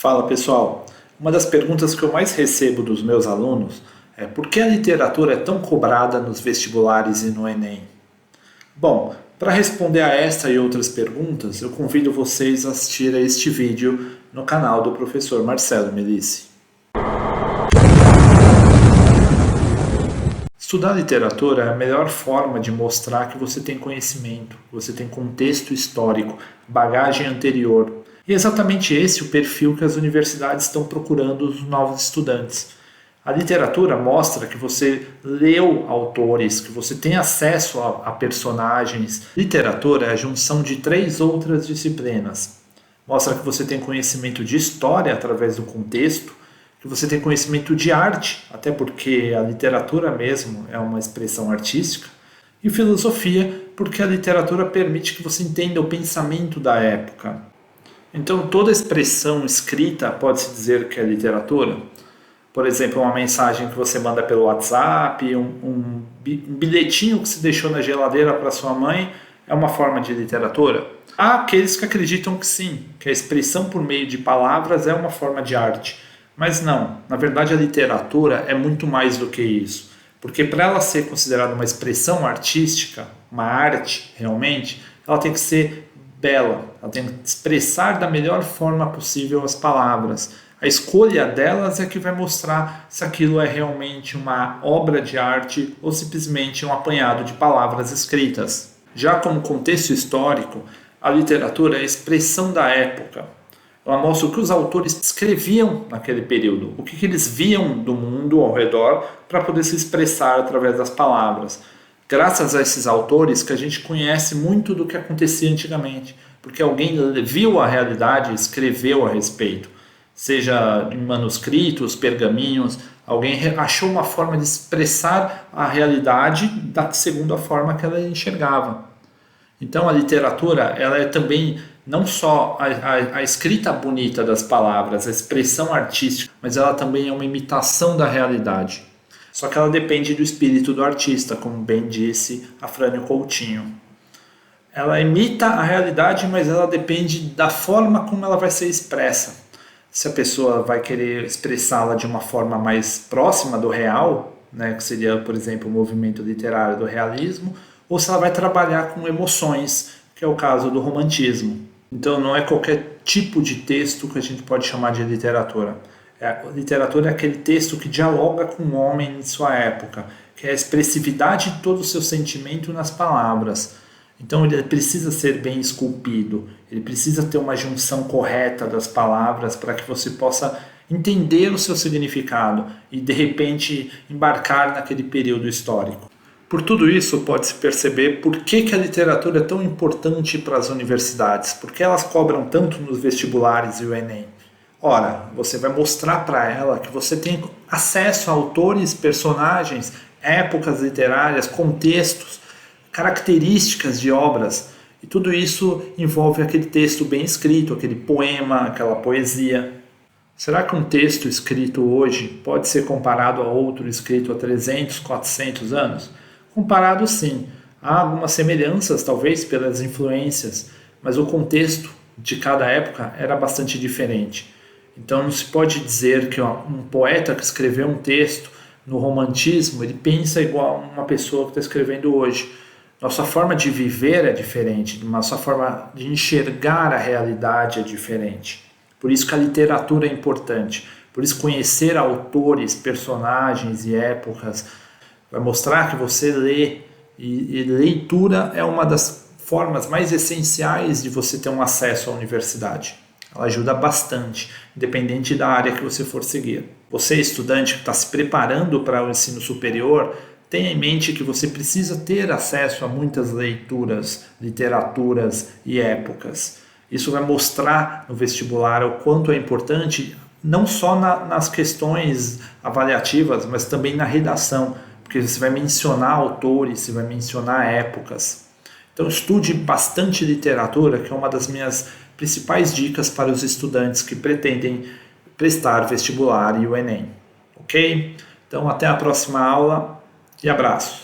Fala pessoal, uma das perguntas que eu mais recebo dos meus alunos é por que a literatura é tão cobrada nos vestibulares e no Enem? Bom, para responder a esta e outras perguntas, eu convido vocês a assistir a este vídeo no canal do professor Marcelo Melici. Estudar literatura é a melhor forma de mostrar que você tem conhecimento, que você tem contexto histórico, bagagem anterior. E é exatamente esse o perfil que as universidades estão procurando os novos estudantes. A literatura mostra que você leu autores, que você tem acesso a personagens. Literatura é a junção de 3 outras disciplinas. Mostra que você tem conhecimento de história através do contexto, que você tem conhecimento de arte, até porque a literatura mesmo é uma expressão artística, e filosofia, porque a literatura permite que você entenda o pensamento da época. Então, toda expressão escrita pode-se dizer que é literatura. Por exemplo, uma mensagem que você manda pelo WhatsApp, um bilhetinho que você deixou na geladeira para sua mãe, é uma forma de literatura. Há aqueles que acreditam que sim, que a expressão por meio de palavras é uma forma de arte. Mas não, na verdade a literatura é muito mais do que isso. Porque para ela ser considerada uma expressão artística, uma arte realmente, ela tem que ser bela, ela tem que expressar da melhor forma possível as palavras. A escolha delas é que vai mostrar se aquilo é realmente uma obra de arte ou simplesmente um apanhado de palavras escritas. Já como contexto histórico, a literatura é a expressão da época. Ela mostra o que os autores escreviam naquele período, o que eles viam do mundo ao redor para poder se expressar através das palavras. Graças a esses autores que a gente conhece muito do que acontecia antigamente, porque alguém viu a realidade e escreveu a respeito. Seja em manuscritos, pergaminhos, alguém achou uma forma de expressar a realidade segundo a forma que ela enxergava. Então a literatura ela é também não só a escrita bonita das palavras, a expressão artística, mas ela também é uma imitação da realidade. Só que ela depende do espírito do artista, como bem disse Afrânio Coutinho. Ela imita a realidade, mas ela depende da forma como ela vai ser expressa. Se a pessoa vai querer expressá-la de uma forma mais próxima do real, né, que seria, por exemplo, o movimento literário do realismo, ou se ela vai trabalhar com emoções, que é o caso do romantismo. Então não é qualquer tipo de texto que a gente pode chamar de literatura. A literatura é aquele texto que dialoga com o homem em sua época, que é a expressividade de todo o seu sentimento nas palavras. Então ele precisa ser bem esculpido, ele precisa ter uma junção correta das palavras para que você possa entender o seu significado e de repente embarcar naquele período histórico. Por tudo isso, pode-se perceber por que a literatura é tão importante para as universidades, por que elas cobram tanto nos vestibulares e o Enem. Ora, você vai mostrar para ela que você tem acesso a autores, personagens, épocas literárias, contextos, características de obras, e tudo isso envolve aquele texto bem escrito, aquele poema, aquela poesia. Será que um texto escrito hoje pode ser comparado a outro escrito há 300, 400 anos? Comparado sim, há algumas semelhanças talvez pelas influências, mas o contexto de cada época era bastante diferente. Então não se pode dizer que um poeta que escreveu um texto no romantismo, ele pensa igual a uma pessoa que está escrevendo hoje. Nossa forma de viver é diferente, nossa forma de enxergar a realidade é diferente. Por isso que a literatura é importante, por isso conhecer autores, personagens e épocas vai mostrar que você lê, e leitura é uma das formas mais essenciais de você ter um acesso à universidade. Ela ajuda bastante, independente da área que você for seguir. Você, estudante que está se preparando para o ensino superior, tenha em mente que você precisa ter acesso a muitas leituras, literaturas e épocas. Isso vai mostrar no vestibular o quanto é importante, não só nas questões avaliativas, mas também na redação, porque você vai mencionar autores, você vai mencionar épocas. Então estude bastante literatura, que é uma das minhas principais dicas para os estudantes que pretendem prestar vestibular e o Enem. Ok? Então até a próxima aula e abraço!